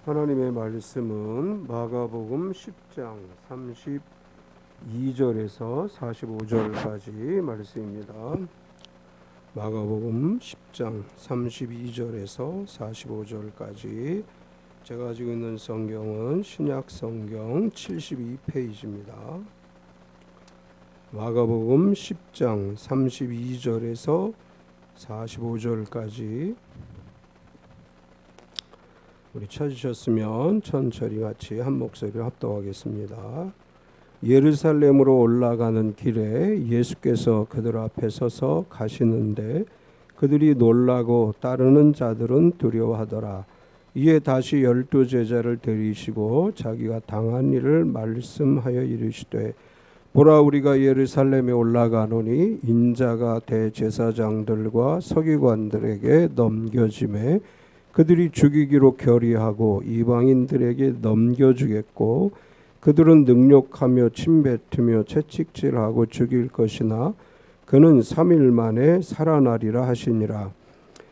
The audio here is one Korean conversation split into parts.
하나님의 말씀은 마가복음 10장 32절에서 45절까지 말씀입니다. 마가복음 10장 32절에서 45절까지 제가 가지고 있는 성경은 신약성경 72페이지입니다. 마가복음 10장 32절에서 45절까지 우리 찾으셨으면 천천히 같이 한 목소리로 합독하겠습니다. 예루살렘으로 올라가는 길에 예수께서 그들 앞에 서서 가시는데 그들이 놀라고 따르는 자들은 두려워하더라. 이에 다시 12 제자를 데리시고 자기가 당한 일을 말씀하여 이르시되 보라, 우리가 예루살렘에 올라가노니 인자가 대제사장들과 서기관들에게 넘겨짐에 그들이 죽이기로 결의하고 이방인들에게 넘겨주겠고 그들은 능욕하며 침뱉으며 채찍질하고 죽일 것이나 그는 3일 만에 살아나리라 하시니라.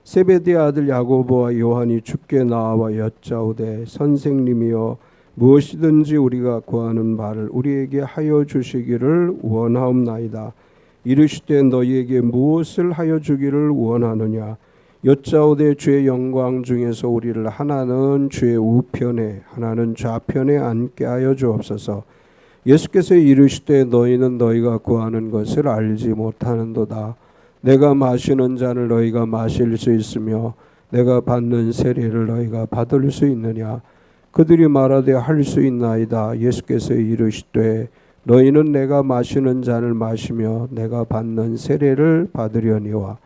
세베대의 아들 야고보와 요한이 주께 나와 여짜오되 선생님이여 무엇이든지 우리가 구하는 바를 우리에게 하여 주시기를 원하옵나이다. 이르시되 너희에게 무엇을 하여 주기를 원하느냐. 여짜오되 주의 영광 중에서 우리를 하나는 주의 우편에 하나는 좌편에 앉게 하여 주옵소서. 예수께서 이르시되 너희는 너희가 구하는 것을 알지 못하는도다. 내가 마시는 잔을 너희가 마실 수 있으며 내가 받는 세례를 너희가 받을 수 있느냐. 그들이 말하되 할 수 있나이다. 예수께서 이르시되 너희는 내가 마시는 잔을 마시며 내가 받는 세례를 받으려니와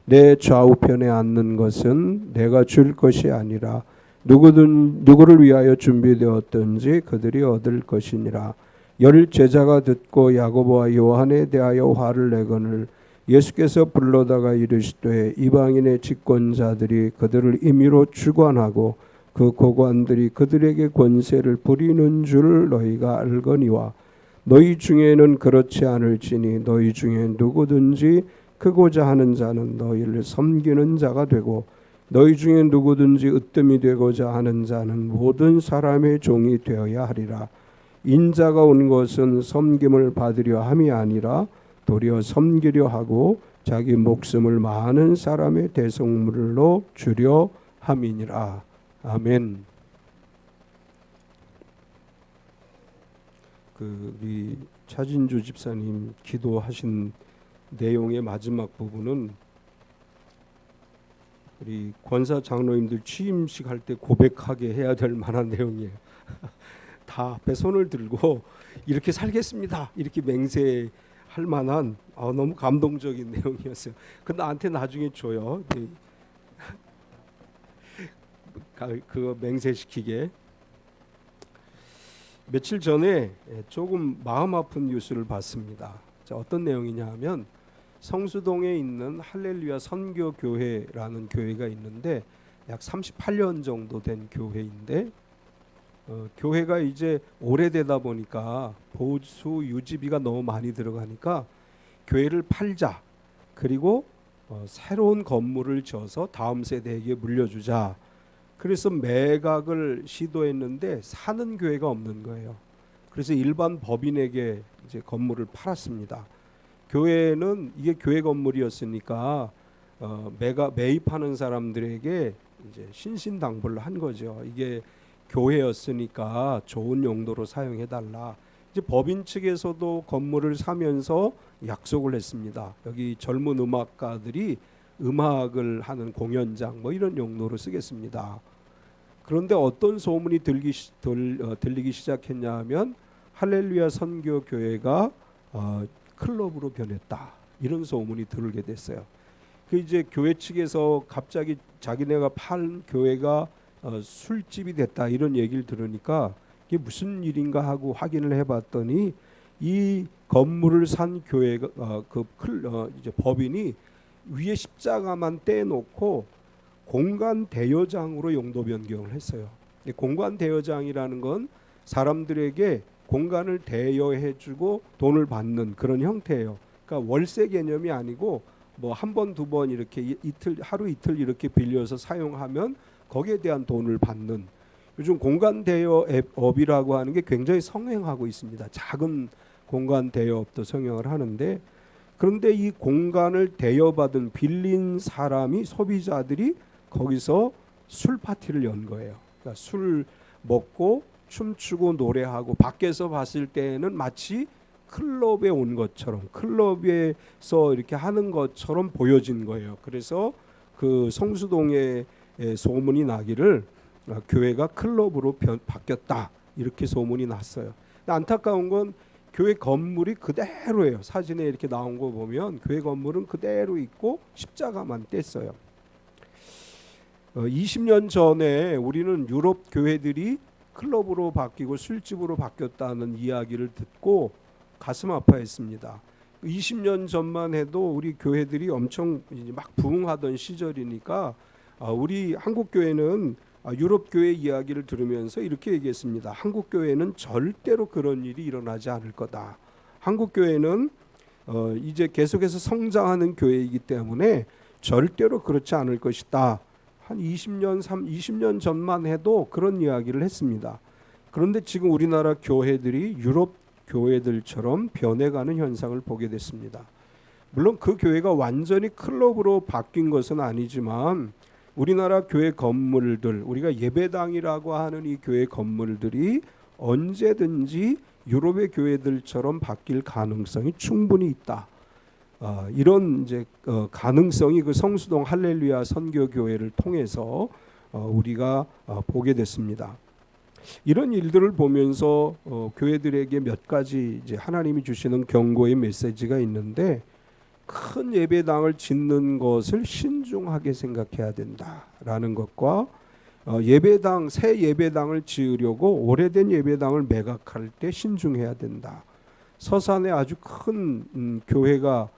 내 좌우편에 앉는 것은 내가 줄 것이 아니라 누구를 위하여 준비되었든지 그들이 얻을 것이니라. 10 제자가 듣고 야고보와 요한에 대하여 화를 내거늘 예수께서 불러다가 이르시되 이방인의 집권자들이 그들을 임의로 주관하고 그 고관들이 그들에게 권세를 부리는 줄 너희가 알거니와 너희 중에는 그렇지 않을지니 너희 중에 누구든지 크고자 하는 자는 너희를 섬기는 자가 되고 너희 중에 누구든지 으뜸이 되고자 하는 자는 모든 사람의 종이 되어야 하리라. 인자가 온 것은 섬김을 받으려 함이 아니라 도리어 섬기려 하고 자기 목숨을 많은 사람의 대속물로 주려 함이니라. 아멘. 우리 차진주 집사님 기도하신 내용의 마지막 부분은 우리 권사 장로님들 취임식 할 때 고백하게 해야 될 만한 내용이에요. 다 앞에 손을 들고 이렇게 살겠습니다. 이렇게 맹세할 만한 너무 감동적인 내용이었어요. 그 나한테 나중에 줘요. 그거 맹세시키게. 며칠 전에 조금 마음 아픈 뉴스를 봤습니다. 어떤 내용이냐 하면 성수동에 있는 할렐루야 선교교회라는 교회가 있는데 약 38년 정도 된 교회인데 교회가 이제 오래되다 보니까 보수 유지비가 너무 많이 들어가니까 교회를 팔자, 그리고 새로운 건물을 지어서 다음 세대에게 물려주자. 그래서 매각을 시도했는데 사는 교회가 없는 거예요. 그래서 일반 법인에게 이제 건물을 팔았습니다. 교회는 이게 교회 건물이었으니까 매입하는 사람들에게 이제 신신당부를 한 거죠. 이게 교회였으니까 좋은 용도로 사용해 달라. 이제 법인 측에서도 건물을 사면서 약속을 했습니다. 여기 젊은 음악가들이 음악을 하는 공연장 뭐 이런 용도로 쓰겠습니다. 그런데 어떤 소문이 들리기 시작했냐 하면 할렐루야 선교교회가 클럽으로 변했다, 이런 소문이 들게 됐어요. 그 이제 교회 측에서 갑자기 자기네가 판 교회가 술집이 됐다, 이런 얘기를 들으니까 이게 무슨 일인가 하고 확인을 해봤더니 이 건물을 산 교회가 이제 법인이 위에 십자가만 떼놓고 공간 대여장으로 용도 변경을 했어요. 공간 대여장이라는 건 사람들에게 공간을 대여해주고 돈을 받는 그런 형태예요. 그러니까 월세 개념이 아니고 뭐 한 번, 두 번 이렇게 하루 이틀 이렇게 빌려서 사용하면 거기에 대한 돈을 받는 요즘 공간 대여업이라고 하는 게 굉장히 성행하고 있습니다. 작은 공간 대여업도 성행을 하는데, 그런데 이 공간을 대여받은 빌린 사람이, 소비자들이 거기서 술 파티를 연 거예요. 그러니까 술 먹고 춤추고 노래하고, 밖에서 봤을 때는 마치 클럽에 온 것처럼, 클럽에서 이렇게 하는 것처럼 보여진 거예요. 그래서 그 성수동에 소문이 나기를 교회가 클럽으로 바뀌었다, 이렇게 소문이 났어요. 안타까운 건 교회 건물이 그대로예요. 사진에 이렇게 나온 거 보면 교회 건물은 그대로 있고 십자가만 뗐어요. 20년 전에 우리는 유럽 교회들이 클럽으로 바뀌고 술집으로 바뀌었다는 이야기를 듣고 가슴 아파했습니다. 20년 전만 해도 우리 교회들이 엄청 막 부흥하던 시절이니까 우리 한국 교회는 유럽 교회 이야기를 들으면서 이렇게 얘기했습니다. 한국 교회는 절대로 그런 일이 일어나지 않을 거다. 한국 교회는 이제 계속해서 성장하는 교회이기 때문에 절대로 그렇지 않을 것이다. 한 20년 전만 해도 그런 이야기를 했습니다. 그런데 지금 우리나라 교회들이 유럽 교회들처럼 변해가는 현상을 보게 됐습니다. 물론 그 교회가 완전히 클럽으로 바뀐 것은 아니지만 우리나라 교회 건물들, 우리가 예배당이라고 하는 이 교회 건물들이 언제든지 유럽의 교회들처럼 바뀔 가능성이 충분히 있다. 이런 이제 가능성이 그 성수동 할렐루야 선교교회를 통해서 우리가 보게 됐습니다. 이런 일들을 보면서 교회들에게 몇 가지 이제 하나님이 주시는 경고의 메시지가 있는데, 큰 예배당을 짓는 것을 신중하게 생각해야 된다라는 것과 새 예배당을 지으려고 오래된 예배당을 매각할 때 신중해야 된다. 서산에 아주 큰 교회가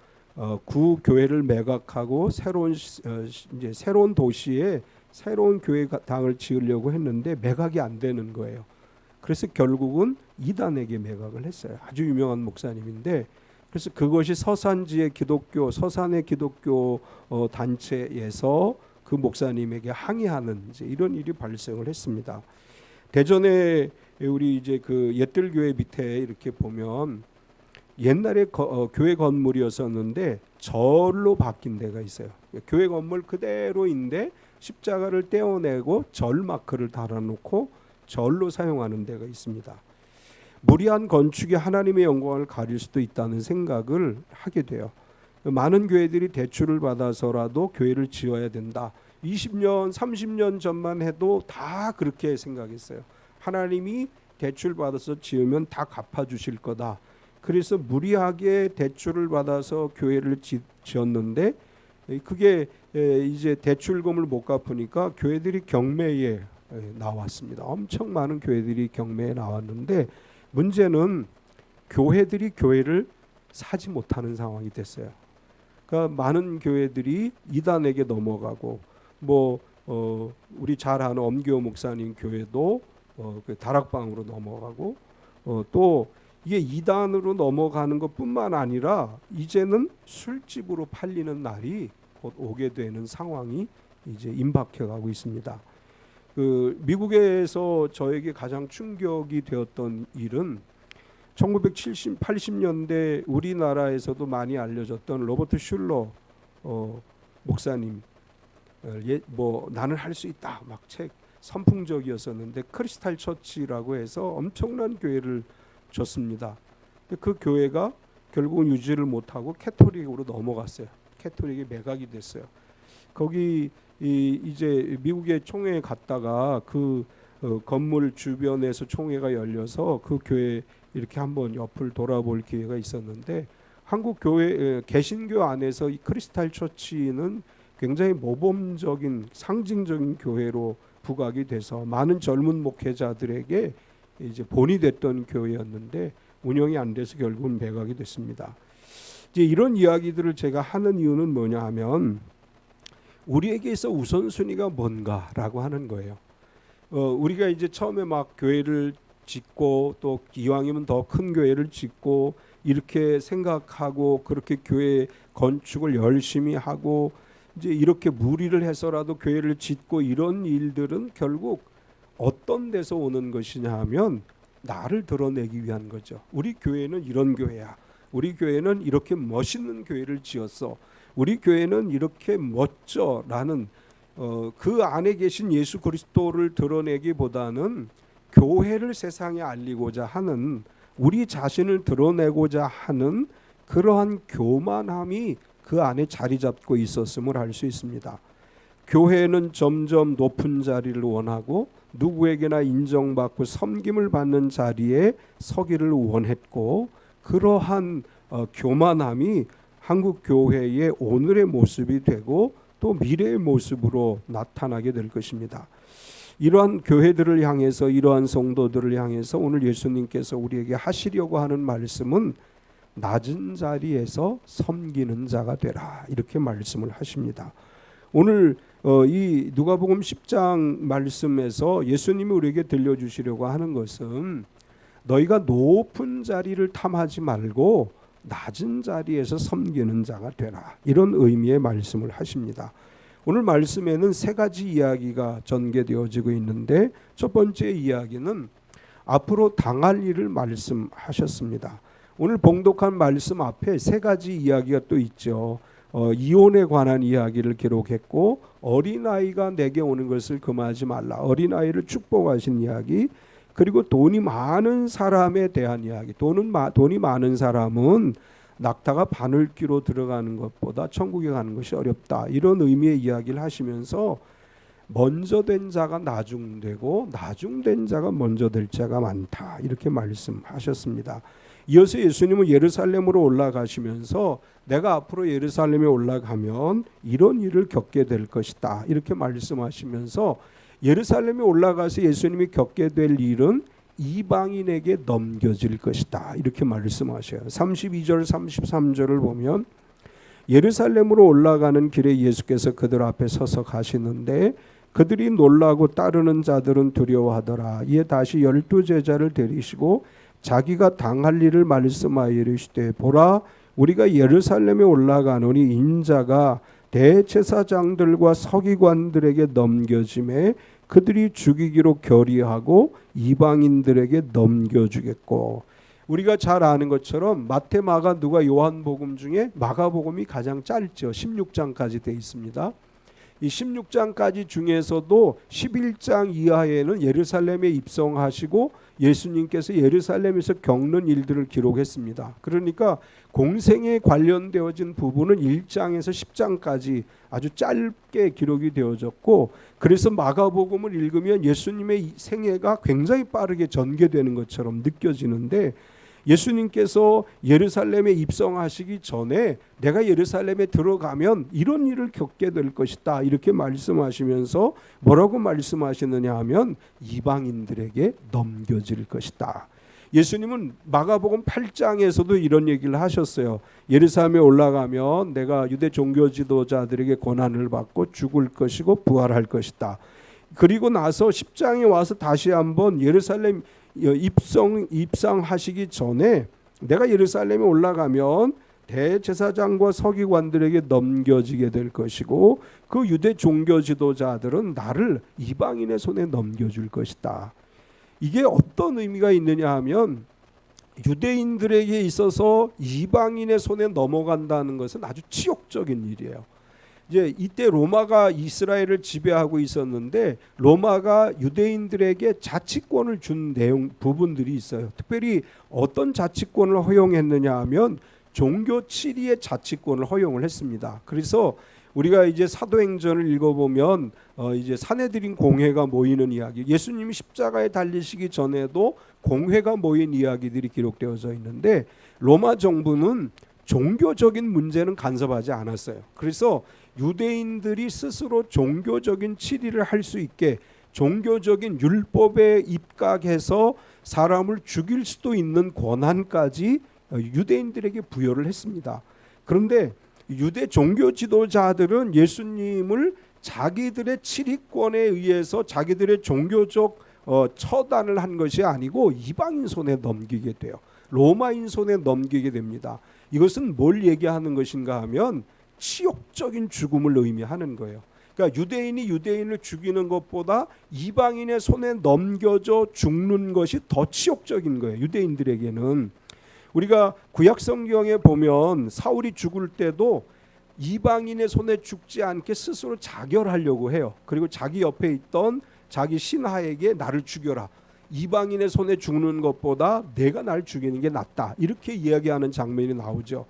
구교회를 매각하고 새로운 도시에 새로운 교회당을 지으려고 했는데 매각이 안 되는 거예요. 그래서 결국은 이단에게 매각을 했어요. 아주 유명한 목사님인데, 그래서 그것이 서산의 기독교 단체에서 그 목사님에게 항의하는 이런 일이 발생을 했습니다. 대전에 우리 이제 그 옛들교회 밑에 이렇게 보면 옛날에 교회 건물이었었는데 절로 바뀐 데가 있어요. 교회 건물 그대로인데 십자가를 떼어내고 절 마크를 달아놓고 절로 사용하는 데가 있습니다. 무리한 건축이 하나님의 영광을 가릴 수도 있다는 생각을 하게 돼요. 많은 교회들이 대출을 받아서라도 교회를 지어야 된다. 20년, 30년 전만 해도 다 그렇게 생각했어요. 하나님이 대출 받아서 지으면 다 갚아주실 거다. 그래서 무리하게 대출을 받아서 교회를 지었는데, 그게 이제 대출금을 못 갚으니까 교회들이 경매에 나왔습니다. 엄청 많은 교회들이 경매에 나왔는데, 문제는 교회들이 교회를 사지 못하는 상황이 됐어요. 그러니까 많은 교회들이 이단에게 넘어가고, 우리 잘 아는 엄기호 목사님 교회도 그 다락방으로 넘어가고, 또 이게 이단으로 넘어가는 것뿐만 아니라 이제는 술집으로 팔리는 날이 곧 오게 되는 상황이 이제 임박해가고 있습니다. 그 미국에서 저에게 가장 충격이 되었던 일은 1980년대 우리나라에서도 많이 알려졌던 로버트 슐러 목사님, 나는 할 수 있다 막 책 선풍적이었었는데, 크리스탈 처치라고 해서 엄청난 교회를 줬습니다. 그 교회가 결국은 유지를 못하고 캐토릭으로 넘어갔어요. 캐토릭이 매각이 됐어요. 거기 이제 미국의 총회에 갔다가 그 건물 주변에서 총회가 열려서 그 교회 이렇게 한번 옆을 돌아볼 기회가 있었는데, 한국 교회 개신교 안에서 이 크리스탈 처치는 굉장히 모범적인 상징적인 교회로 부각이 돼서 많은 젊은 목회자들에게 이제 본이 됐던 교회였는데 운영이 안 돼서 결국은 매각이 됐습니다. 이제 이런 이야기들을 제가 하는 이유는 뭐냐 하면, 우리에게 있어 우선순위가 뭔가라고 하는 거예요. 우리가 이제 처음에 막 교회를 짓고 또 이왕이면 더 큰 교회를 짓고 이렇게 생각하고, 그렇게 교회 건축을 열심히 하고 이제 이렇게 무리를 해서라도 교회를 짓고, 이런 일들은 결국 어떤 데서 오는 것이냐 하면 나를 드러내기 위한 거죠. 우리 교회는 이런 교회야. 우리 교회는 이렇게 멋있는 교회를 지었어. 우리 교회는 이렇게 멋져라는 그 안에 계신 예수 그리스도를 드러내기보다는 교회를 세상에 알리고자 하는, 우리 자신을 드러내고자 하는 그러한 교만함이 그 안에 자리 잡고 있었음을 알 수 있습니다. 교회는 점점 높은 자리를 원하고 누구에게나 인정받고 섬김을 받는 자리에 서기를 원했고, 그러한 교만함이 한국 교회의 오늘의 모습이 되고 또 미래의 모습으로 나타나게 될 것입니다. 이러한 교회들을 향해서, 이러한 성도들을 향해서 오늘 예수님께서 우리에게 하시려고 하는 말씀은 낮은 자리에서 섬기는 자가 되라, 이렇게 말씀을 하십니다. 오늘 이 누가복음 10장 말씀에서 예수님이 우리에게 들려주시려고 하는 것은 너희가 높은 자리를 탐하지 말고 낮은 자리에서 섬기는 자가 되라, 이런 의미의 말씀을 하십니다. 오늘 말씀에는 세 가지 이야기가 전개되어지고 있는데, 첫 번째 이야기는 앞으로 당할 일을 말씀하셨습니다. 오늘 봉독한 말씀 앞에 세 가지 이야기가 또 있죠. 이혼에 관한 이야기를 기록했고, 어린아이가 내게 오는 것을 금하지 말라, 어린아이를 축복하신 이야기, 그리고 돈이 많은 사람에 대한 이야기. 돈이 많은 사람은 낙타가 바늘귀로 들어가는 것보다 천국에 가는 것이 어렵다, 이런 의미의 이야기를 하시면서 먼저 된 자가 나중되고 나중된 자가 먼저 될 자가 많다, 이렇게 말씀하셨습니다. 이어서 예수님은 예루살렘으로 올라가시면서 내가 앞으로 예루살렘에 올라가면 이런 일을 겪게 될 것이다, 이렇게 말씀하시면서 예루살렘에 올라가서 예수님이 겪게 될 일은 이방인에게 넘겨질 것이다, 이렇게 말씀하셔요. 32절 33절을 보면 예루살렘으로 올라가는 길에 예수께서 그들 앞에 서서 가시는데 그들이 놀라고 따르는 자들은 두려워하더라. 이에 다시 12제자를 데리시고 자기가 당할 일을 말씀하여 이르시되 보라, 우리가 예루살렘에 올라가노니 인자가 대제사장들과 서기관들에게 넘겨짐에 그들이 죽이기로 결의하고 이방인들에게 넘겨주겠고. 우리가 잘 아는 것처럼 마태, 마가, 누가, 요한복음 중에 마가복음이 가장 짧죠. 16장까지 되어 있습니다. 이 16장까지 중에서도 11장 이하에는 예루살렘에 입성하시고 예수님께서 예루살렘에서 겪는 일들을 기록했습니다. 그러니까 공생에 관련되어진 부분은 1장에서 10장까지 아주 짧게 기록이 되어졌고, 그래서 마가복음을 읽으면 예수님의 생애가 굉장히 빠르게 전개되는 것처럼 느껴지는데, 예수님께서 예루살렘에 입성하시기 전에 내가 예루살렘에 들어가면 이런 일을 겪게 될 것이다, 이렇게 말씀하시면서 뭐라고 말씀하시느냐 하면 이방인들에게 넘겨질 것이다. 예수님은 마가복음 8장에서도 이런 얘기를 하셨어요. 예루살렘에 올라가면 내가 유대 종교 지도자들에게 고난을 받고 죽을 것이고 부활할 것이다. 그리고 나서 10장에 와서 다시 한번 예루살렘 입성하시기 전에 내가 예루살렘에 올라가면 대제사장과 서기관들에게 넘겨지게 될 것이고 그 유대 종교 지도자들은 나를 이방인의 손에 넘겨줄 것이다. 이게 어떤 의미가 있느냐 하면 유대인들에게 있어서 이방인의 손에 넘어간다는 것은 아주 치욕적인 일이에요. 이제 이때 로마가 이스라엘을 지배하고 있었는데 로마가 유대인들에게 자치권을 준 내용 부분들이 있어요. 특별히 어떤 자치권을 허용했느냐 하면 종교 치리의 자치권을 허용을 했습니다. 그래서 우리가 이제 사도행전을 읽어보면 이제 산헤드린 공회가 모이는 이야기, 예수님이 십자가에 달리시기 전에도 공회가 모인 이야기들이 기록되어져 있는데 로마 정부는 종교적인 문제는 간섭하지 않았어요. 그래서 유대인들이 스스로 종교적인 치리를 할 수 있게 종교적인 율법에 입각해서 사람을 죽일 수도 있는 권한까지 유대인들에게 부여를 했습니다. 그런데 유대 종교 지도자들은 예수님을 자기들의 치리권에 의해서 자기들의 종교적 처단을 한 것이 아니고 이방인 손에 넘기게 돼요. 로마인 손에 넘기게 됩니다. 이것은 뭘 얘기하는 것인가 하면 치욕적인 죽음을 의미하는 거예요. 그러니까 유대인이 유대인을 죽이는 것보다 이방인의 손에 넘겨져 죽는 것이 더 치욕적인 거예요. 유대인들에게는. 우리가 구약 성경에 보면 사울이 죽을 때도 이방인의 손에 죽지 않게 스스로 자결하려고 해요. 그리고 자기 옆에 있던 자기 신하에게 나를 죽여라. 이방인의 손에 죽는 것보다 내가 날 죽이는 게 낫다. 이렇게 이야기하는 장면이 나오죠.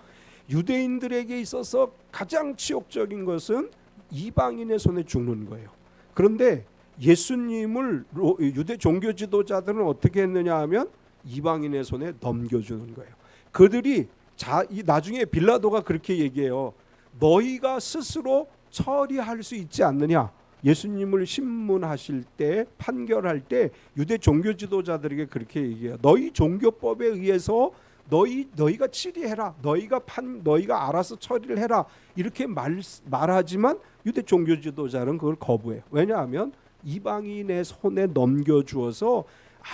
유대인들에게 있어서 가장 치욕적인 것은 이방인의 손에 죽는 거예요. 그런데 예수님을 유대 종교 지도자들은 어떻게 했느냐 하면 이방인의 손에 넘겨주는 거예요. 그들이 나중에 빌라도가 그렇게 얘기해요. 너희가 스스로 처리할 수 있지 않느냐. 예수님을 신문하실 때, 판결할 때 유대 종교 지도자들에게 그렇게 얘기해요. 너희 종교법에 의해서 너희가 치리해라. 너희가 알아서 처리를 해라. 이렇게 말하지만 유대 종교 지도자는 그걸 거부해요. 왜냐하면 이방인의 손에 넘겨주어서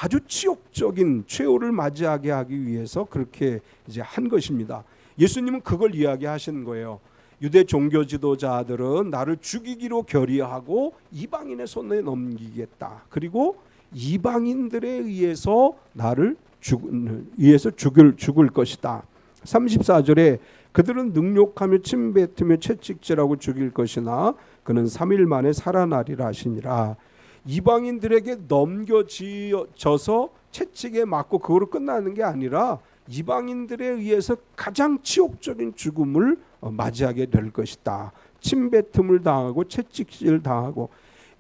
아주 치욕적인 최후를 맞이하게 하기 위해서 그렇게 이제 한 것입니다. 예수님은 그걸 이야기하시는 거예요. 유대 종교 지도자들은 나를 죽이기로 결의하고 이방인의 손에 넘기겠다. 그리고 이방인들에 의해서 나를 죽을 것이다. 34절에 그들은 능욕하며 침뱉으며 채찍질하고 죽일 것이나 그는 3일 만에 살아나리라 하시니라. 이방인들에게 넘겨져서 채찍에 맞고 그거로 끝나는 게 아니라 이방인들에 의해서 가장 치욕적인 죽음을 맞이하게 될 것이다. 침뱉음을 당하고 채찍질을 당하고.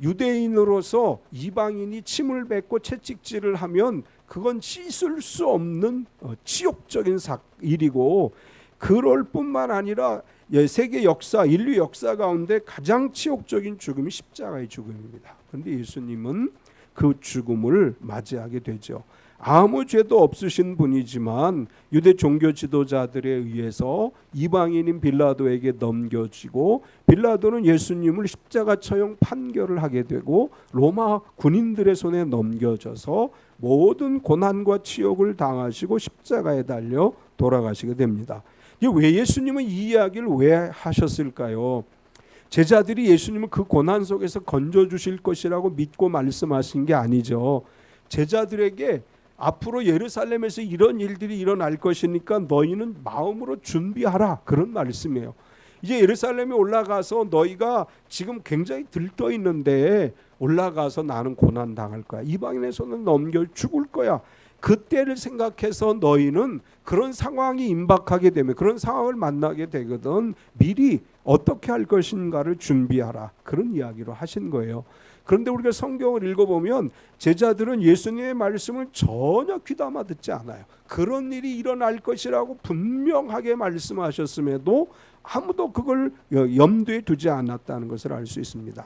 유대인으로서 이방인이 침을 뱉고 채찍질을 하면 그건 씻을 수 없는 치욕적인 일이고, 그럴 뿐만 아니라 세계 역사, 인류 역사 가운데 가장 치욕적인 죽음이 십자가의 죽음입니다. 그런데 예수님은 그 죽음을 맞이하게 되죠. 아무 죄도 없으신 분이지만 유대 종교 지도자들에 의해서 이방인인 빌라도에게 넘겨지고, 빌라도는 예수님을 십자가 처형 판결을 하게 되고 로마 군인들의 손에 넘겨져서 모든 고난과 치욕을 당하시고 십자가에 달려 돌아가시게 됩니다. 왜 예수님은 이 이야기를 왜 하셨을까요? 제자들이 예수님을 그 고난 속에서 건져주실 것이라고 믿고 말씀하신 게 아니죠. 제자들에게 앞으로 예루살렘에서 이런 일들이 일어날 것이니까 너희는 마음으로 준비하라, 그런 말씀이에요. 이제 예루살렘에 올라가서 너희가 지금 굉장히 들떠 있는데 올라가서 나는 고난 당할 거야. 이방인의 손을 넘겨 죽을 거야. 그때를 생각해서 너희는 그런 상황이 임박하게 되면, 그런 상황을 만나게 되거든 미리 어떻게 할 것인가를 준비하라, 그런 이야기로 하신 거예요. 그런데 우리가 성경을 읽어보면 제자들은 예수님의 말씀을 전혀 귀담아 듣지 않아요. 그런 일이 일어날 것이라고 분명하게 말씀하셨음에도 아무도 그걸 염두에 두지 않았다는 것을 알 수 있습니다.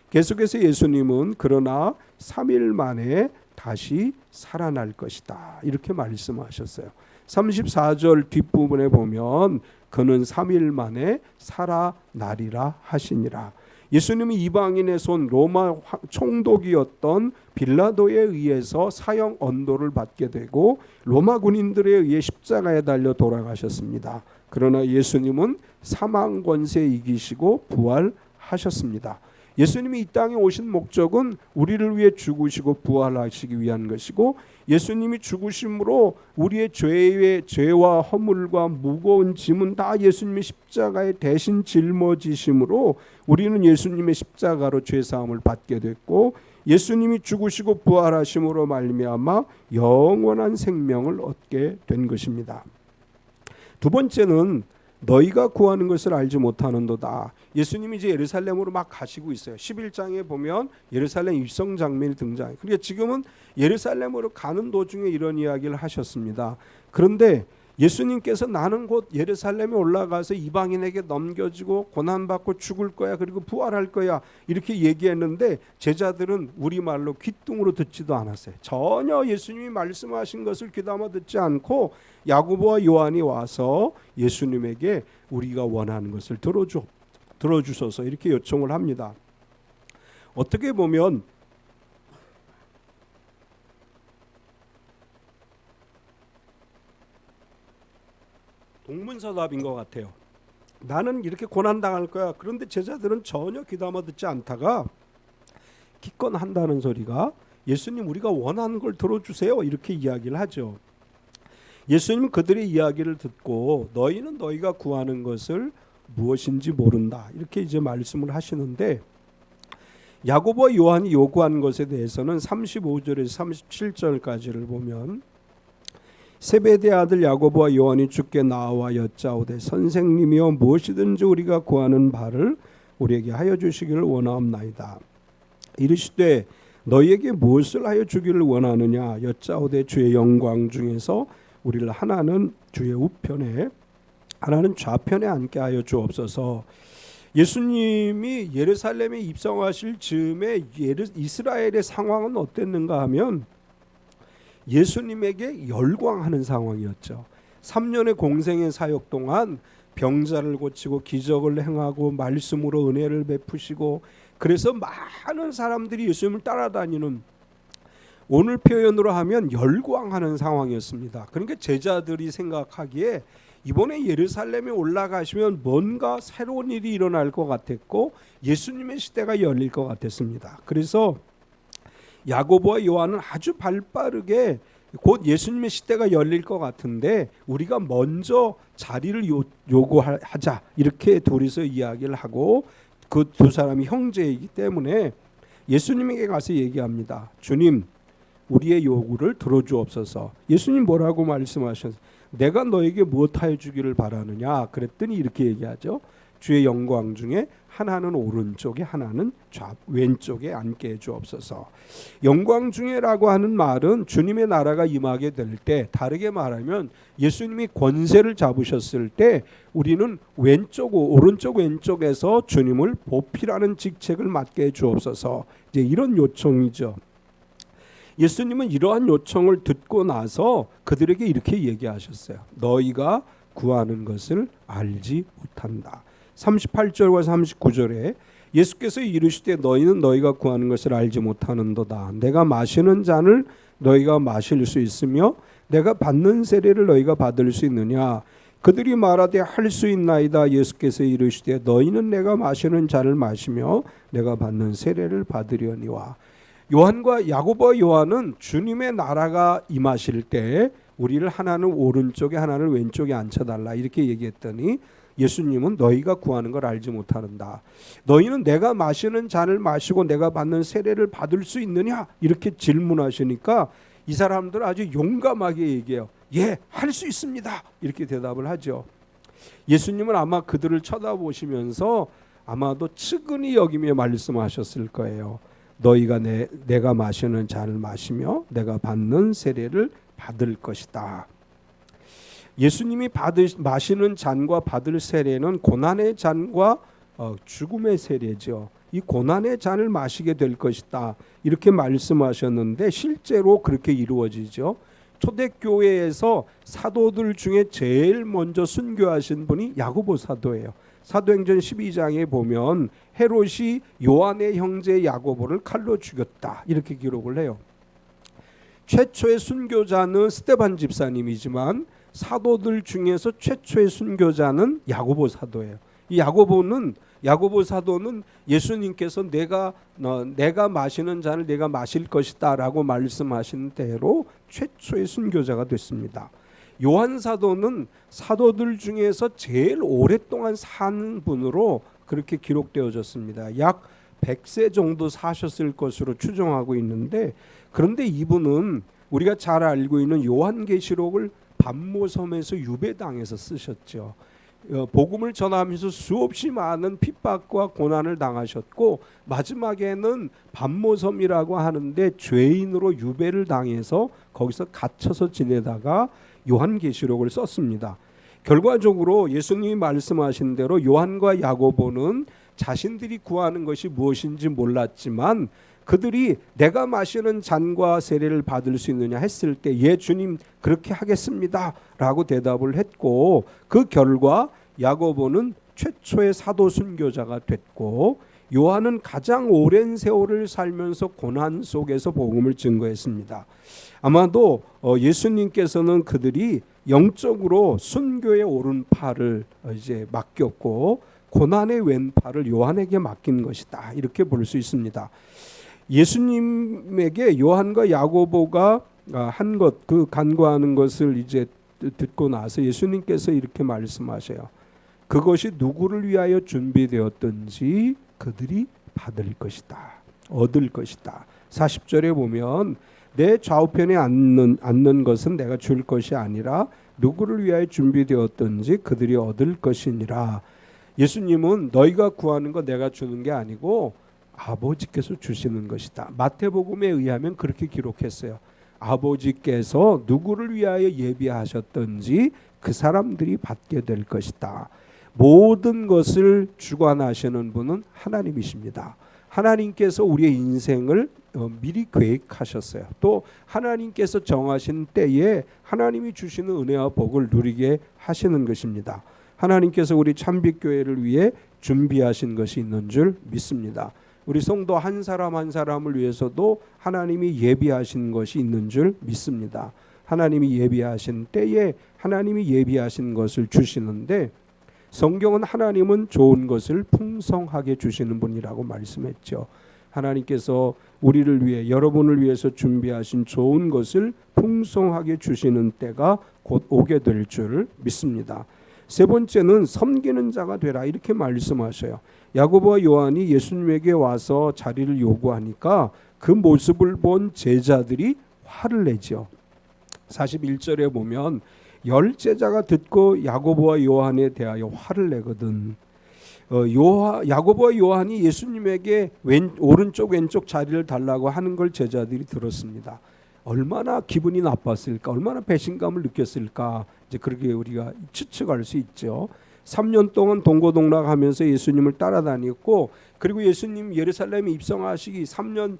계속해서 예수님은 그러나 3일 만에 다시 살아날 것이다, 이렇게 말씀하셨어요. 34절 뒷부분에 보면 그는 3일 만에 살아나리라 하시니라. 예수님은 이방인의 손, 로마 총독이었던 빌라도에 의해서 사형 언도를 받게 되고 로마 군인들에 의해 십자가에 달려 돌아가셨습니다. 그러나 예수님은 사망 권세 이기시고 부활하셨습니다. 예수님이 이 땅에 오신 목적은 우리를 위해 죽으시고 부활하시기 위한 것이고, 예수님이 죽으심으로 우리의 죄와 허물과 무거운 짐은 다 예수님의 십자가에 대신 짊어지심으로 우리는 예수님의 십자가로 죄사함을 받게 됐고, 예수님이 죽으시고 부활하심으로 말미암아 영원한 생명을 얻게 된 것입니다. 두 번째는 너희가 구하는 것을 알지 못하는도다. 예수님이 이제 예루살렘으로 막 가시고 있어요. 11장에 보면 예루살렘 입성 장면이 등장해요. 그러니까 지금은 예루살렘으로 가는 도중에 이런 이야기를 하셨습니다. 그런데 예수님께서 나는 곧 예루살렘에 올라가서 이방인에게 넘겨지고 고난받고 죽을 거야, 그리고 부활할 거야, 이렇게 얘기했는데 제자들은 우리말로 귓등으로 듣지도 않았어요. 전혀 예수님이 말씀하신 것을 귀담아 듣지 않고 야고보와 요한이 와서 예수님에게 우리가 원하는 것을 들어주소서, 이렇게 요청을 합니다. 어떻게 보면 동문서답인 것 같아요. 나는 이렇게 고난당할 거야. 그런데 제자들은 전혀 귀담아 듣지 않다가 기껏 한다는 소리가 예수님 우리가 원하는 걸 들어주세요 이렇게 이야기를 하죠. 예수님은 그들의 이야기를 듣고 너희는 너희가 구하는 것을 무엇인지 모른다 이렇게 이제 말씀을 하시는데, 야고보와 요한이 요구한 것에 대해서는 35절에서 37절까지를 보면 세베대 아들 야고보와 요한이 주께 나와 여짜오되 선생님이여 무엇이든지 우리가 구하는 바를 우리에게 하여 주시기를 원하옵나이다. 이르시되 너희에게 무엇을 하여 주기를 원하느냐 여짜오되 주의 영광 중에서 우리를 하나는 주의 우편에 하나는 좌편에 앉게 하여 주옵소서. 예수님이 예루살렘에 입성하실 즈음에 이스라엘의 상황은 어땠는가 하면 예수님에게 열광하는 상황이었죠. 3년의 공생의 사역 동안 병자를 고치고 기적을 행하고 말씀으로 은혜를 베푸시고, 그래서 많은 사람들이 예수님을 따라다니는, 오늘 표현으로 하면 열광하는 상황이었습니다. 그러니까 제자들이 생각하기에 이번에 예루살렘에 올라가시면 뭔가 새로운 일이 일어날 것 같았고 예수님의 시대가 열릴 것 같았습니다. 그래서 야고보와 요한은 아주 발빠르게 곧 예수님의 시대가 열릴 것 같은데 우리가 먼저 자리를 요구하자 이렇게 둘이서 이야기를 하고, 그 두 사람이 형제이기 때문에 예수님에게 가서 얘기합니다. 주님 우리의 요구를 들어주옵소서. 예수님 뭐라고 말씀하셨어요? 내가 너에게 무엇하여 주기를 바라느냐 그랬더니 이렇게 얘기하죠. 주의 영광 중에 하나는 오른쪽에 하나는 왼쪽에 앉게 해주옵소서. 영광 중에라고 하는 말은 주님의 나라가 임하게 될 때, 다르게 말하면 예수님이 권세를 잡으셨을 때 우리는 오른쪽 왼쪽에서 주님을 보필하는 직책을 맡게 해주옵소서. 이제 이런 요청이죠. 예수님은 이러한 요청을 듣고 나서 그들에게 이렇게 얘기하셨어요. 너희가 구하는 것을 알지 못한다. 38절과 39절에 예수께서 이르시되 너희는 너희가 구하는 것을 알지 못하는도다. 내가 마시는 잔을 너희가 마실 수 있으며 내가 받는 세례를 너희가 받을 수 있느냐. 그들이 말하되 할 수 있나이다. 예수께서 이르시되 너희는 내가 마시는 잔을 마시며 내가 받는 세례를 받으려니와. 요한과 야고보와 요한은 주님의 나라가 임하실 때 우리를 하나는 오른쪽에 하나는 왼쪽에 앉혀달라 이렇게 얘기했더니, 예수님은 너희가 구하는 걸 알지 못하는다. 너희는 내가 마시는 잔을 마시고 내가 받는 세례를 받을 수 있느냐 이렇게 질문하시니까 이 사람들은 아주 용감하게 얘기해요. 예, 할 수 있습니다 이렇게 대답을 하죠. 예수님은 아마 그들을 쳐다보시면서 아마도 측은히 여기며 말씀하셨을 거예요. 너희가 내가 마시는 잔을 마시며 내가 받는 세례를 받을 것이다. 예수님이 마시는 잔과 받을 세례는 고난의 잔과 죽음의 세례죠. 이 고난의 잔을 마시게 될 것이다 이렇게 말씀하셨는데 실제로 그렇게 이루어지죠. 초대교회에서 사도들 중에 제일 먼저 순교하신 분이 야고보 사도예요. 사도행전 12장에 보면 헤롯이 요한의 형제 야고보를 칼로 죽였다 이렇게 기록을 해요. 최초의 순교자는 스데반 집사님이지만 사도들 중에서 최초의 순교자는 야고보 사도예요. 이 야고보 사도는 예수님께서 내가 마시는 잔을 내가 마실 것이다라고 말씀하신 대로 최초의 순교자가 됐습니다. 요한 사도는 사도들 중에서 제일 오랫동안 산 분으로 그렇게 기록되어졌습니다. 약 100세 정도 사셨을 것으로 추정하고 있는데, 그런데 이분은 우리가 잘 알고 있는 요한계시록을 반모섬에서 유배당해서 쓰셨죠. 복음을 전하면서 수없이 많은 핍박과 고난을 당하셨고 마지막에는 반모섬이라고 하는데 죄인으로 유배를 당해서 거기서 갇혀서 지내다가 요한계시록을 썼습니다. 결과적으로 예수님이 말씀하신 대로 요한과 야고보는 자신들이 구하는 것이 무엇인지 몰랐지만 그들이 내가 마시는 잔과 세례를 받을 수 있느냐 했을 때 예 주님 그렇게 하겠습니다 라고 대답을 했고, 그 결과 야고보는 최초의 사도 순교자가 됐고 요한은 가장 오랜 세월을 살면서 고난 속에서 복음을 증거했습니다. 아마도 예수님께서는 그들이 영적으로 순교의 오른팔을 이제 맡겼고 고난의 왼팔을 요한에게 맡긴 것이다. 이렇게 볼 수 있습니다. 예수님에게 요한과 야고보가 한 것, 그 간구하는 것을 이제 듣고 나서 예수님께서 이렇게 말씀하셔요. 그것이 누구를 위하여 준비되었든지 그들이 받을 것이다. 얻을 것이다. 40절에 보면 내 좌우편에 앉는 것은 내가 줄 것이 아니라 누구를 위하여 준비되었든지 그들이 얻을 것이니라. 예수님은 너희가 구하는 거 내가 주는 게 아니고 아버지께서 주시는 것이다. 마태복음에 의하면 그렇게 기록했어요. 아버지께서 누구를 위하여 예비하셨든지 그 사람들이 받게 될 것이다. 모든 것을 주관하시는 분은 하나님이십니다. 하나님께서 우리의 인생을 미리 계획하셨어요. 또 하나님께서 정하신 때에 하나님이 주시는 은혜와 복을 누리게 하시는 것입니다. 하나님께서 우리 참빛교회를 위해 준비하신 것이 있는 줄 믿습니다. 우리 성도 한 사람 한 사람을 위해서도 하나님이 예비하신 것이 있는 줄 믿습니다. 하나님이 예비하신 때에 하나님이 예비하신 것을 주시는데 성경은 하나님은 좋은 것을 풍성하게 주시는 분이라고 말씀했죠. 하나님께서 우리를 위해 여러분을 위해서 준비하신 좋은 것을 풍성하게 주시는 때가 곧 오게 될 줄 믿습니다. 세 번째는 섬기는 자가 되라 이렇게 말씀하셔요. 야고보와 요한이 예수님에게 와서 자리를 요구하니까 그 모습을 본 제자들이 화를 내죠. 41절에 보면 열 제자가 듣고 야고보와 요한에 대하여 화를 내거든. 야고보와 요한이 예수님에게 오른쪽 왼쪽 자리를 달라고 하는 걸 제자들이 들었습니다. 얼마나 기분이 나빴을까, 얼마나 배신감을 느꼈을까, 이제 그렇게 우리가 추측할 수 있죠. 3년 동안 동고동락하면서 예수님을 따라다녔고, 그리고 예수님 예루살렘에 입성하시기 3년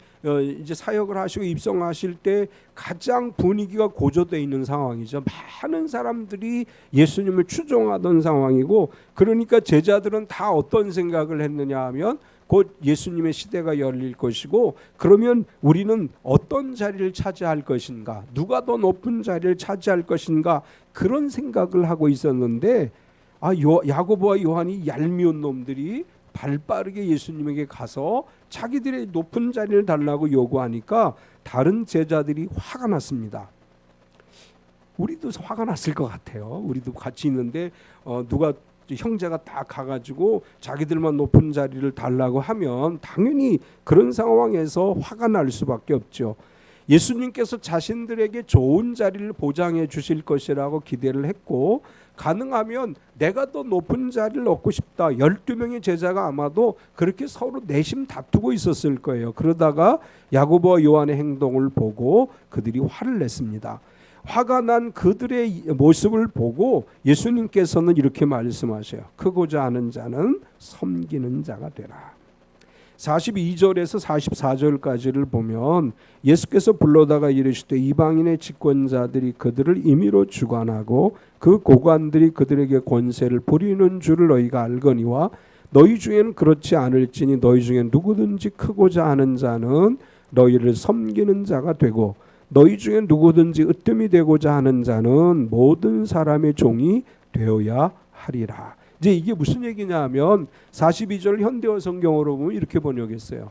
이제 사역을 하시고 입성하실 때 가장 분위기가 고조되어 있는 상황이죠. 많은 사람들이 예수님을 추종하던 상황이고, 그러니까 제자들은 다 어떤 생각을 했느냐 하면 곧 예수님의 시대가 열릴 것이고, 그러면 우리는 어떤 자리를 차지할 것인가, 누가 더 높은 자리를 차지할 것인가, 그런 생각을 하고 있었는데 야고보와 요한이 얄미운 놈들이 발빠르게 예수님에게 가서 자기들의 높은 자리를 달라고 요구하니까 다른 제자들이 화가 났습니다. 우리도 화가 났을 것 같아요. 우리도 같이 있는데 누가 형제가 다 가가지고 자기들만 높은 자리를 달라고 하면 당연히 그런 상황에서 화가 날 수밖에 없죠. 예수님께서 자신들에게 좋은 자리를 보장해 주실 것이라고 기대를 했고, 가능하면 내가 더 높은 자리를 얻고 싶다. 12명의 제자가 아마도 그렇게 서로 내심 다투고 있었을 거예요. 그러다가 야고보와 요한의 행동을 보고 그들이 화를 냈습니다. 화가 난 그들의 모습을 보고 예수님께서는 이렇게 말씀하셔요. 크고자 하는 자는 섬기는 자가 되라. 42절에서 44절까지를 보면 예수께서 불러다가 이르시되 이방인의 집권자들이 그들을 임의로 주관하고 그 고관들이 그들에게 권세를 부리는 줄을 너희가 알거니와 너희 중에는 그렇지 않을지니 너희 중에 누구든지 크고자 하는 자는 너희를 섬기는 자가 되고 너희 중에 누구든지 으뜸이 되고자 하는 자는 모든 사람의 종이 되어야 하리라. 이제 이게 무슨 얘기냐 하면 42절 현대어 성경으로 보면 이렇게 번역했어요.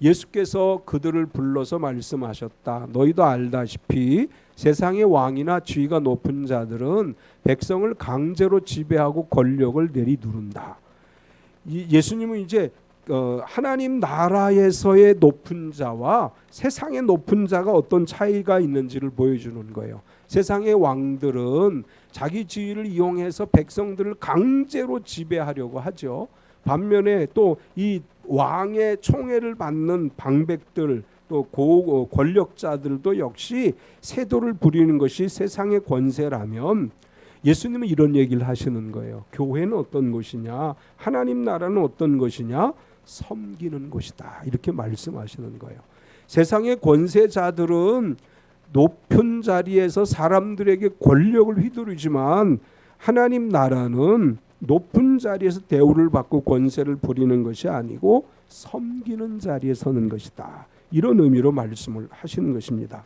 예수께서 그들을 불러서 말씀하셨다. 너희도 알다시피 세상의 왕이나 지위가 높은 자들은 백성을 강제로 지배하고 권력을 내리누른다. 예수님은 이제 하나님 나라에서의 높은 자와 세상의 높은 자가 어떤 차이가 있는지를 보여주는 거예요. 세상의 왕들은 자기 지위를 이용해서 백성들을 강제로 지배하려고 하죠. 반면에 또 이 왕의 총애를 받는 방백들 또 권력자들도 역시 세도를 부리는 것이 세상의 권세라면 예수님은 이런 얘기를 하시는 거예요. 교회는 어떤 곳이냐? 하나님 나라는 어떤 것이냐? 섬기는 곳이다. 이렇게 말씀하시는 거예요. 세상의 권세자들은 높은 자리에서 사람들에게 권력을 휘두르지만 하나님 나라는 높은 자리에서 대우를 받고 권세를 부리는 것이 아니고 섬기는 자리에 서는 것이다. 이런 의미로 말씀을 하시는 것입니다.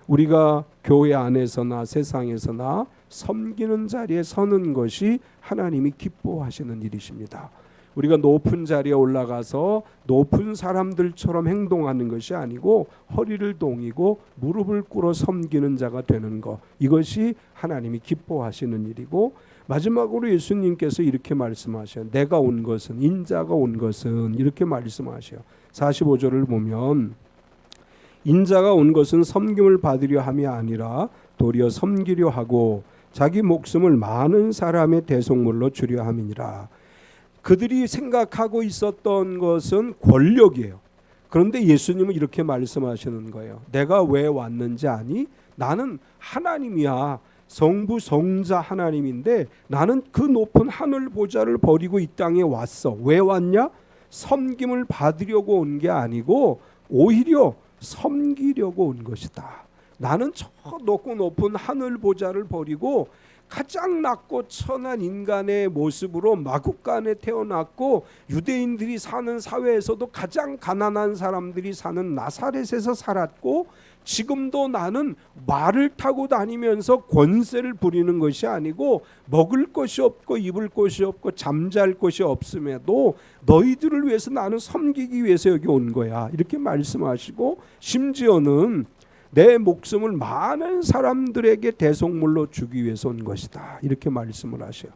우리가 교회 안에서나 세상에서나 섬기는 자리에 서는 것이 하나님이 기뻐하시는 일이십니다. 우리가 높은 자리에 올라가서 높은 사람들처럼 행동하는 것이 아니고 허리를 동이고 무릎을 꿇어 섬기는 자가 되는 것, 이것이 하나님이 기뻐하시는 일이고, 마지막으로 예수님께서 이렇게 말씀하셔요. 내가 온 것은, 인자가 온 것은, 이렇게 말씀하셔요. 45절을 보면 인자가 온 것은 섬김을 받으려 함이 아니라 도리어 섬기려 하고 자기 목숨을 많은 사람의 대속물로 주려 함이니라. 그들이 생각하고 있었던 것은 권력이에요. 그런데 예수님은 이렇게 말씀하시는 거예요. 내가 왜 왔는지 아니? 나는 하나님이야. 성부 성자 하나님인데 나는 그 높은 하늘 보좌를 버리고 이 땅에 왔어. 왜 왔냐? 섬김을 받으려고 온 게 아니고 오히려 섬기려고 온 것이다. 나는 저 높고 높은 하늘 보좌를 버리고 가장 낮고 천한 인간의 모습으로 마국간에 태어났고 유대인들이 사는 사회에서도 가장 가난한 사람들이 사는 나사렛에서 살았고, 지금도 나는 말을 타고 다니면서 권세를 부리는 것이 아니고 먹을 것이 없고 입을 것이 없고 잠잘 곳이 없음에도 너희들을 위해서 나는 섬기기 위해서 여기 온 거야, 이렇게 말씀하시고, 심지어는 내 목숨을 많은 사람들에게 대속물로 주기 위해서 온 것이다, 이렇게 말씀을 하셔요.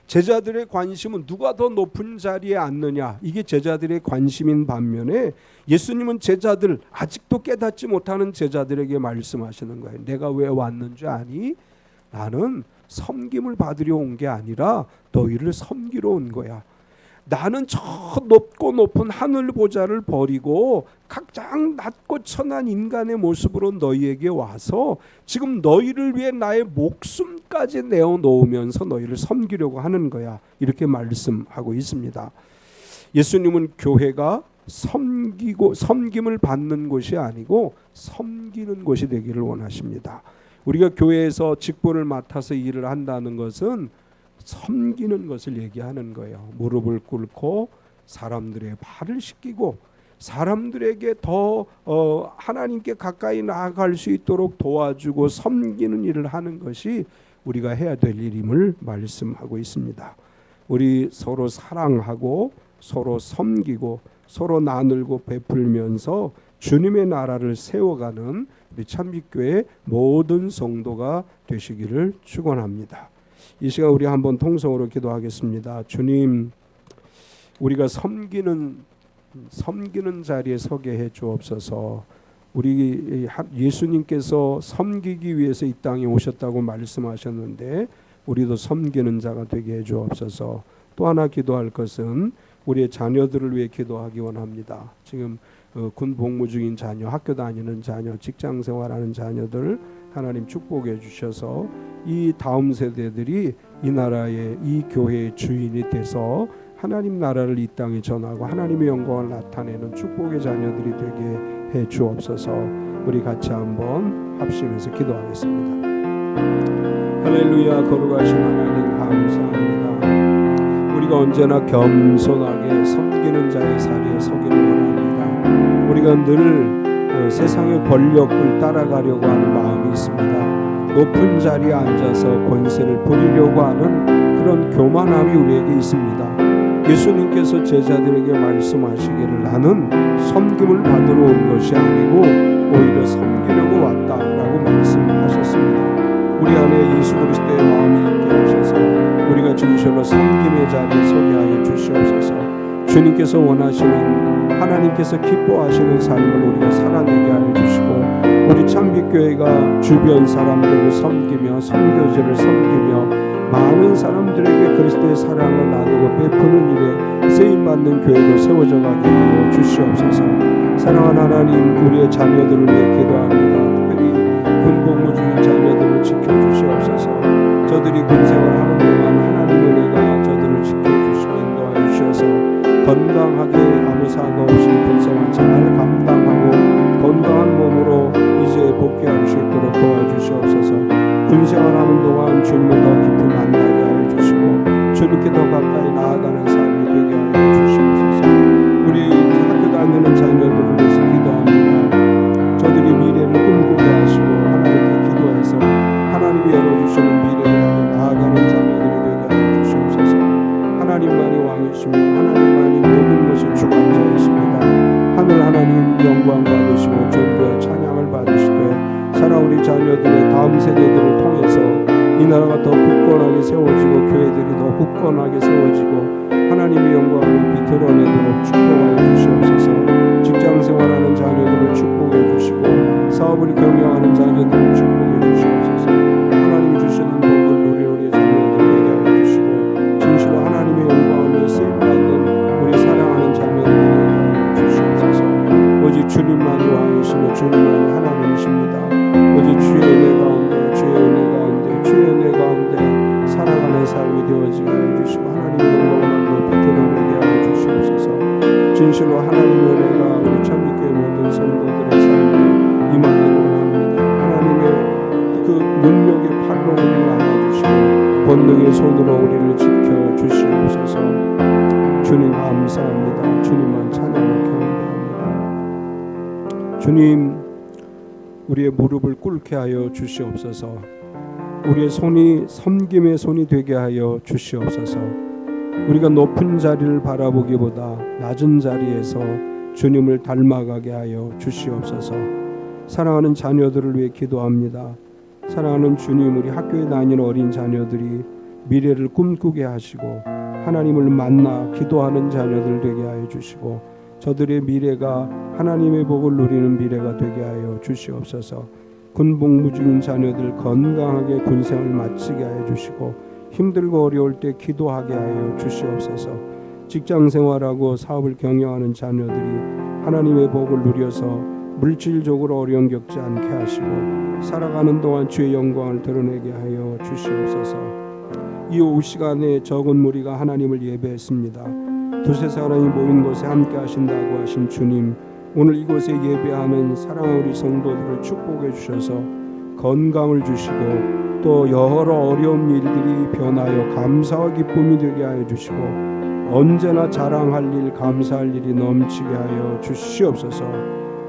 제자들의 관심은 누가 더 높은 자리에 앉느냐, 이게 제자들의 관심인 반면에 예수님은 제자들, 아직도 깨닫지 못하는 제자들에게 말씀하시는 거예요. 내가 왜 왔는지 아니? 나는 섬김을 받으려 온 게 아니라 너희를 섬기러 온 거야. 나는 저 높고 높은 하늘 보좌를 버리고 가장 낮고 천한 인간의 모습으로 너희에게 와서 지금 너희를 위해 나의 목숨까지 내어놓으면서 너희를 섬기려고 하는 거야, 이렇게 말씀하고 있습니다. 예수님은 교회가 섬김을 받는 곳이 아니고 섬기는 곳이 되기를 원하십니다. 우리가 교회에서 직분을 맡아서 일을 한다는 것은 섬기는 것을 얘기하는 거예요. 무릎을 꿇고 사람들의 발을 씻기고 사람들에게 더 하나님께 가까이 나아갈 수 있도록 도와주고 섬기는 일을 하는 것이 우리가 해야 될 일임을 말씀하고 있습니다. 우리 서로 사랑하고 서로 섬기고 서로 나누고 베풀면서 주님의 나라를 세워가는 우리 참빛교회 모든 성도가 되시기를 축원합니다. 이 시간 우리 한번 통성으로 기도하겠습니다. 주님, 우리가 섬기는 자리에 서게 해 주옵소서. 우리 예수님께서 섬기기 위해서 이 땅에 오셨다고 말씀하셨는데 우리도 섬기는 자가 되게 해 주옵소서. 또 하나 기도할 것은 우리의 자녀들을 위해 기도하기 원합니다. 지금 군 복무 중인 자녀, 학교 다니는 자녀, 직장 생활하는 자녀들 하나님 축복해 주셔서 이 다음 세대들이 이 나라의, 이 교회의 주인이 돼서 하나님 나라를 이 땅에 전하고 하나님의 영광을 나타내는 축복의 자녀들이 되게 해 주옵소서. 우리 같이 한번 합심해서 기도하겠습니다. 할렐루야. 거룩하신 하나님 감사합니다. 우리가 언제나 겸손하게 섬기는 자의 자리에 서기를 원합니다. 우리가 늘 세상의 권력을 따라가려고 하는 마음이 있습니다. 높은 자리에 앉아서 권세를 부리려고 하는 그런 교만함이 우리에게 있습니다. 예수님께서 제자들에게 말씀하시기를 나는 섬김을 받으러 온 것이 아니고 오히려 섬기려고 왔다라고 말씀하셨습니다. 우리 안에 예수 그리스도의 마음이 있게 하셔서 우리가 진실로 섬김의 자리에 서게 하여 주시옵소서. 주님께서 원하시는, 하나님께서 기뻐하시는 삶을 우리가 살아내게 하여 주시고 우리 참빛교회가 주변 사람들을 섬기며 선교지를 섬기며 많은 사람들에게 그리스도의 사랑을 나누고 베푸는 일에 쓰임받는 교회로 세워져 가게 하여 주시옵소서. 사랑하는 하나님, 우리의 자녀들을 위해 기도합니다. 특별히 군복무 중인 자녀들을 지켜주시옵소서. 저들이 군생활하는 동안 하나님 은혜가 저들을 지켜주시고 인도하여 주셔서 건강하게 아무 사고 없이 군생활 잘 감당하고 건강한 몸으로 이제 복귀할 수 있도록 도와주시옵소서. 군생활하는 동안 주님을 더 깊이 만나게 하여 주시고 주님께 더 가까이 나아가는 삶이 되게 하여 주시옵소서. 우리 학교 다니는 자녀들을 위해서 기도합니다. 저들이 미래를 꿈꾸게 하시고 영광 받으시고 존귀와 찬양을 받으시되 사랑 우리 자녀들의 다음 세대들을 통해서 이 나라가 더 굳건하게 세워지고 교회들이 더 굳건하게 세워지고 하나님의 영광을 비틀어내도록 축복하여 주시옵소서. 직장 생활하는 자녀들을 축복해 주시고 사업을 경영하는 자녀들을 축복해 주시옵소서. 하나님이 주시는 복을 누리 우리 자녀들 되게 하여 주시고 진실로 하나님의 영광을 쓰임받는 우리 사랑하는 자녀들이 되게 하여 주시옵소서. 오직 주님만이 왕이시며 주님만이 하나님이십니다. 오직 주의 은혜 가운데 주의 은혜 가운데 주의 은혜 가운데 살아가는 삶이 되어지게 하여 주시고 하나님의 영광만으로 비틀어내게 하여 주시옵소서. 진실로 하나님의 은혜가 우리 참미교회 모든 성도들의 삶에 임하기를 원합니다. 하나님의 그 능력의 팔로 우리를 안아주시고 권능의 손으로 우리를 지켜주시옵소서. 주님 감사합니다. 주님만 찬양을 경배합니다. 주님, 우리의 무릎을 꿇게 하여 주시옵소서. 우리의 손이 섬김의 손이 되게 하여 주시옵소서. 우리가 높은 자리를 바라보기보다 낮은 자리에서 주님을 닮아가게 하여 주시옵소서. 사랑하는 자녀들을 위해 기도합니다. 사랑하는 주님, 우리 학교에 다니는 어린 자녀들이 미래를 꿈꾸게 하시고 하나님을 만나 기도하는 자녀들 되게 하여 주시고 저들의 미래가 하나님의 복을 누리는 미래가 되게 하여 주시옵소서. 군복무 중인 자녀들 건강하게 군생을 마치게 하여 주시고 힘들고 어려울 때 기도하게 하여 주시옵소서. 직장 생활하고 사업을 경영하는 자녀들이 하나님의 복을 누려서 물질적으로 어려움 겪지 않게 하시고 살아가는 동안 주의 영광을 드러내게 하여 주시옵소서. 이 오후 시간에 적은 무리가 하나님을 예배했습니다. 두세 사람이 모인 곳에 함께 하신다고 하신 주님, 오늘 이곳에 예배하는 사랑하는 우리 성도들을 축복해 주셔서 건강을 주시고 또 여러 어려운 일들이 변하여 감사와 기쁨이 되게 하여 주시고 언제나 자랑할 일, 감사할 일이 넘치게 하여 주시옵소서.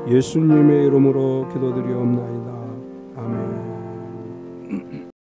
예수님의 이름으로 기도드리옵나이다. 아멘.